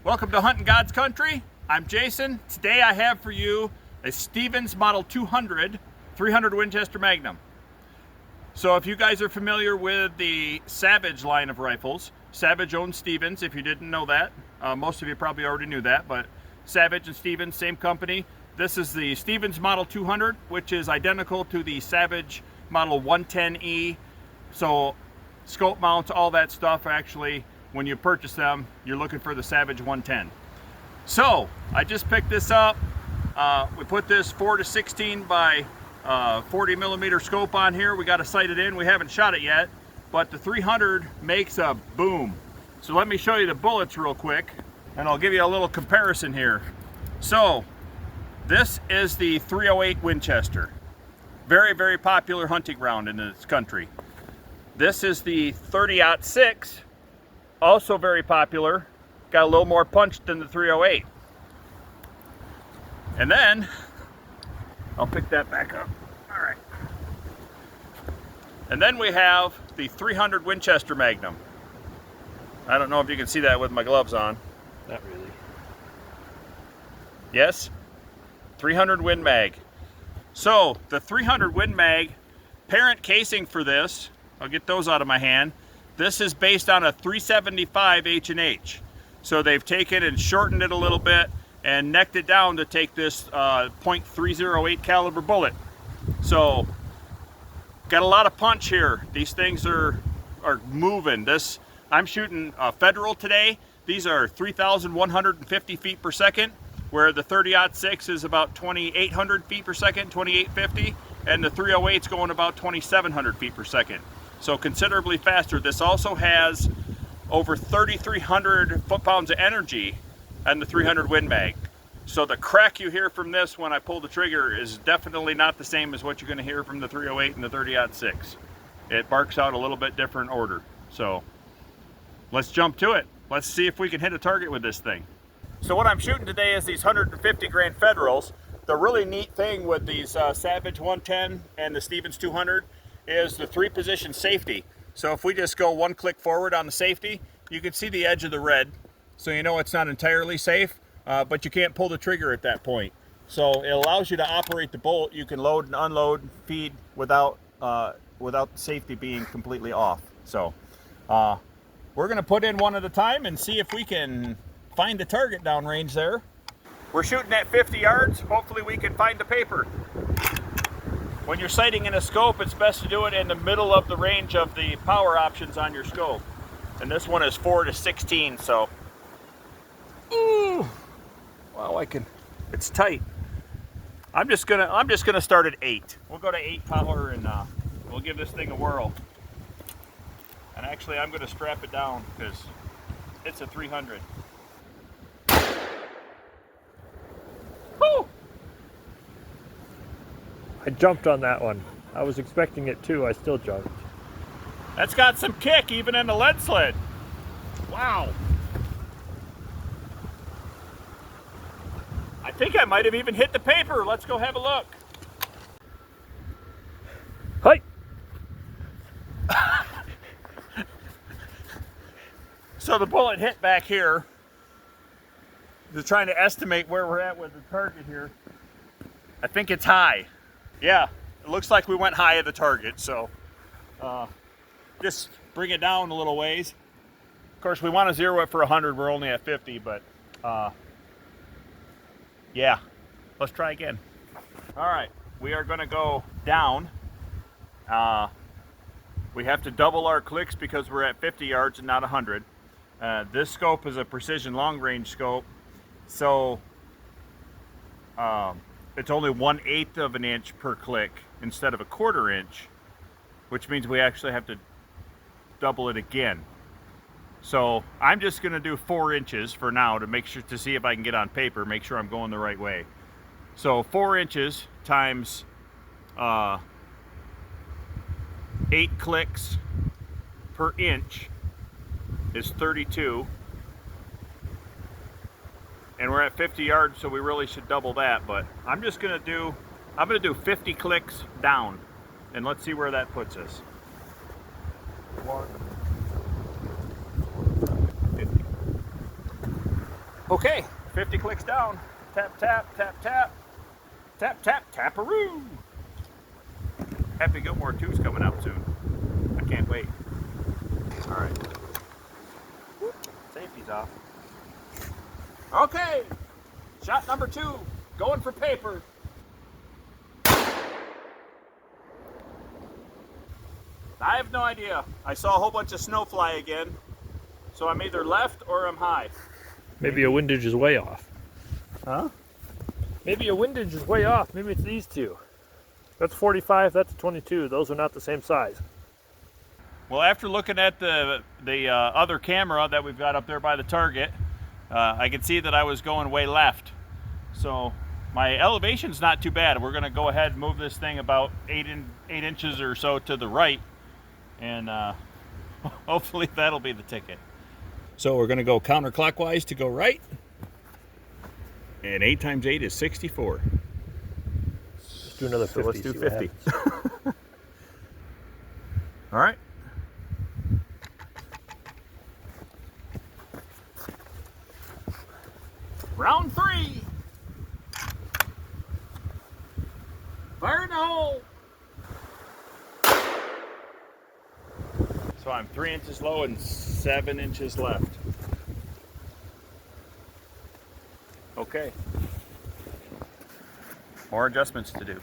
Welcome to Hunting God's Country. I'm Jason. Today I have for you a Stevens Model 200 300 Winchester Magnum. So if you guys are familiar with the Savage line of rifles, Savage owns Stevens, if you didn't know that. Most of you probably already knew that, but Savage and Stevens, same company. This is the Stevens Model 200, which is identical to the Savage Model 110E. So scope mounts, all that stuff, actually, when you purchase them, you're looking for the Savage 110. So I just picked this up. We put this 4-16 by 40 millimeter scope on here. We got to sight it in. We haven't shot it yet, but the 300 makes a boom. So let me show you the bullets real quick, and I'll give you a little comparison here. So this is the 308 Winchester. Very, very popular hunting round in this country. This is the 30-06. Also very popular, got a little more punch than the 308. And then, I'll pick that back up. All right. And then we have the 300 Winchester Magnum. I don't know if you can see that with my gloves on. Not really. Yes, 300 Win Mag. So, the 300 Win Mag, parent casing for this, I'll get those out of my hand. This is based on a 375 H&H. So they've taken and shortened it a little bit and necked it down to take this .308 caliber bullet. So got a lot of punch here. These things are moving. I'm shooting Federal today. These are 3,150 feet per second, where the 30-06 is about 2,800 feet per second, 2,850, and the 308's going about 2,700 feet per second. So considerably faster. This also has over 3,300 foot-pounds of energy and the 300 Win Mag. So the crack you hear from this when I pull the trigger is definitely not the same as what you're going to hear from the 308 and the 30-06. It barks out a little bit different order. So let's jump to it. Let's see if we can hit a target with this thing. So what I'm shooting today is these 150 grain Federals. The really neat thing with these Savage 110 and the Stevens 200 is the 3-position safety. So if we just go one click forward on the safety, you can see the edge of the red, so you know it's not entirely safe, but you can't pull the trigger at that point. So it allows you to operate the bolt. You can load and unload, feed without the safety being completely off. So we're going to put in one at a time and see if we can find the target downrange there. We're shooting at 50 yards. Hopefully we can find the paper. When you're sighting in a scope, it's best to do it in the middle of the range of the power options on your scope. And this one is 4-16, so. Ooh, wow, it's tight. I'm just gonna start at 8. We'll go to 8 power and we'll give this thing a whirl. And actually, I'm gonna strap it down because it's a 300. Woo! I jumped on that one. I was expecting it too. I still jumped. That's got some kick even in the lead sled. Wow. I think I might have even hit the paper. Let's go have a look. Hi. So the bullet hit back here. Just trying to estimate where we're at with the target here. I think it's high. Yeah, it looks like we went high at the target, so just bring it down a little ways. Of course, we want to zero it for 100. We're only at 50, but yeah, let's try again. All right, we are going to go down. We have to double our clicks because we're at 50 yards and not 100. This scope is a precision long-range scope, so it's only 1/8 of an inch per click instead of a 1/4 inch, which means we actually have to double it again. So I'm just going to do 4 inches for now to make sure, to see if I can get on paper, make sure I'm going the right way. So 4 inches times 8 clicks per inch is 32. And we're at 50 yards, so we really should double that, but I'm going to do 50 clicks down, and let's see where that puts us. 1, 50. Okay, 50 clicks down. Tap, tap, tap, tap. Tap, tap, taparoo. Happy Gilmore 2's coming out soon. I can't wait. All right. Safety's off. Okay, shot number 2, going for paper. I have no idea. I saw a whole bunch of snow fly again, so I'm either left or I'm high. Maybe your windage is way off. Huh? Maybe your windage is way off. Maybe it's these two. That's 45, that's 22. Those are not the same size. Well, after looking at the other camera that we've got up there by the target, I could see that I was going way left. So my elevation's not too bad. We're gonna go ahead and move this thing about 8 inches or so to the right, and hopefully that'll be the ticket. So we're gonna go counterclockwise to go right, and 8 times 8 is 64. Let's do another 50. So let's do 50. All right. Round 3. Fire in the hole. So I'm 3 inches low and 7 inches left. Okay. More adjustments to do.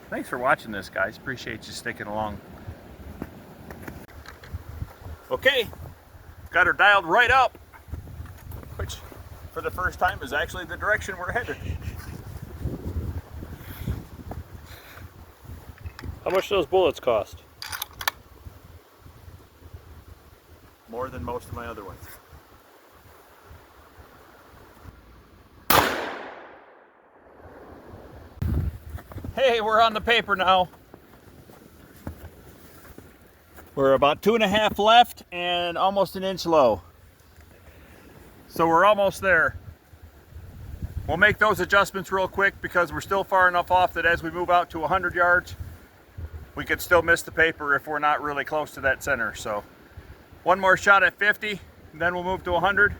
Thanks for watching this, guys. Appreciate you sticking along. Okay. Got her dialed right up, which for the first time is actually the direction we're headed. How much do those bullets cost? More than most of my other ones. Hey, we're on the paper now. We're about 2.5 left and almost an inch low. So we're almost there. We'll make those adjustments real quick because we're still far enough off that as we move out to 100 yards, we could still miss the paper if we're not really close to that center. So one more shot at 50, and then we'll move to 100.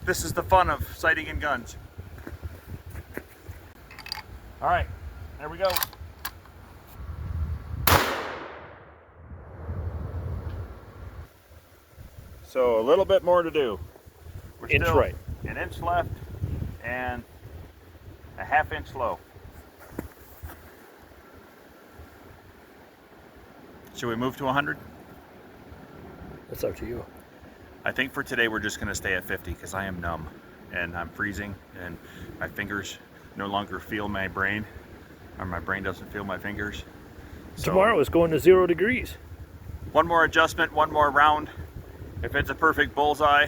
This is the fun of sighting and guns. All right, there we go. So a little bit more to do. We're Inch still right. An inch left and a 1/2 inch low. Should we move to 100? That's up to you. I think for today we're just going to stay at 50 because I am numb and I'm freezing and my fingers no longer feel my brain, or my brain doesn't feel my fingers. So Tomorrow is going to 0 degrees. one more adjustment, one more round. If it's a perfect bullseye,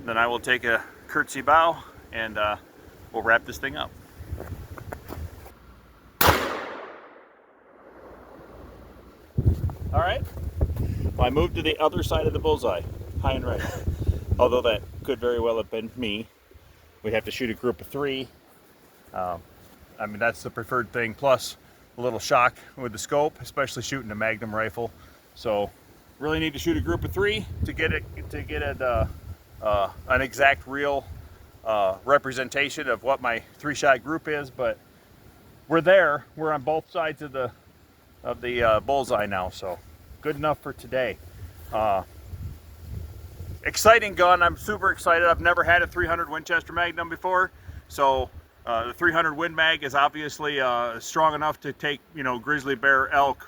then I will take a curtsy bow and we'll wrap this thing up. All right. Well, I moved to the other side of the bullseye, high and right. Although that could very well have been me. We'd have to shoot a group of 3. I mean, that's the preferred thing, plus a little shock with the scope, especially shooting a Magnum rifle. So really need to shoot a group of 3 to get it an exact real representation of what my 3-shot group is. But we're there. We're on both sides of the bullseye now, so good enough for today. Exciting gun. I'm super excited. I've never had a 300 Winchester Magnum before, so the 300 Win Mag is obviously strong enough to take, you know, grizzly bear, elk,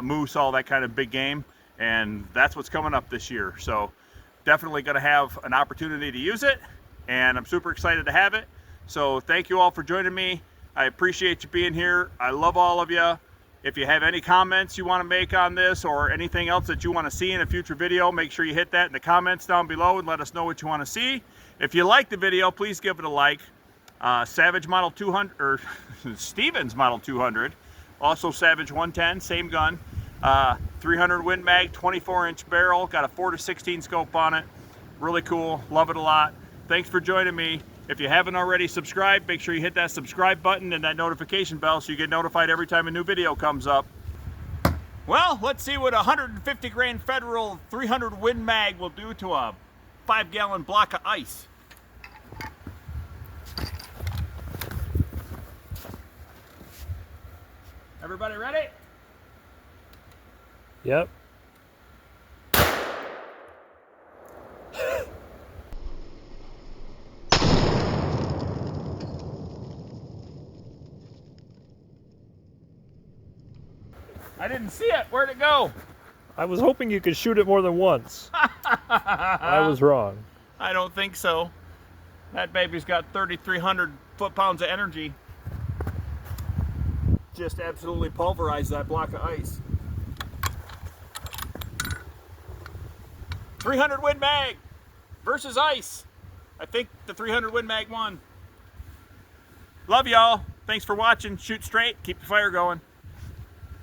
moose, all that kind of big game, and that's what's coming up this year. So definitely going to have an opportunity to use it, and I'm super excited to have it. So thank you all for joining me. I appreciate you being here. I love all of you. If you have any comments you want to make on this or anything else that you want to see in a future video, make sure you hit that in the comments down below and let us know what you want to see. If you like the video, please give it a like. Savage Model 200, or Stevens Model 200, also Savage 110, same gun. 300 Win Mag, 24-inch barrel, got a 4-16 scope on it. Really cool, love it a lot. Thanks for joining me. If you haven't already subscribed, make sure you hit that subscribe button and that notification bell so you get notified every time a new video comes up. Well, let's see what a 150 grain Federal 300 Win Mag will do to a 5-gallon block of ice. Everybody ready? Yep. I didn't see it. Where'd it go? I was hoping you could shoot it more than once. I was wrong. I don't think so. That baby's got 3,300 foot-pounds of energy. Just absolutely pulverized that block of ice. 300 Win Mag versus ice. I think the 300 Win Mag won. Love y'all. Thanks for watching. Shoot straight. Keep the fire going.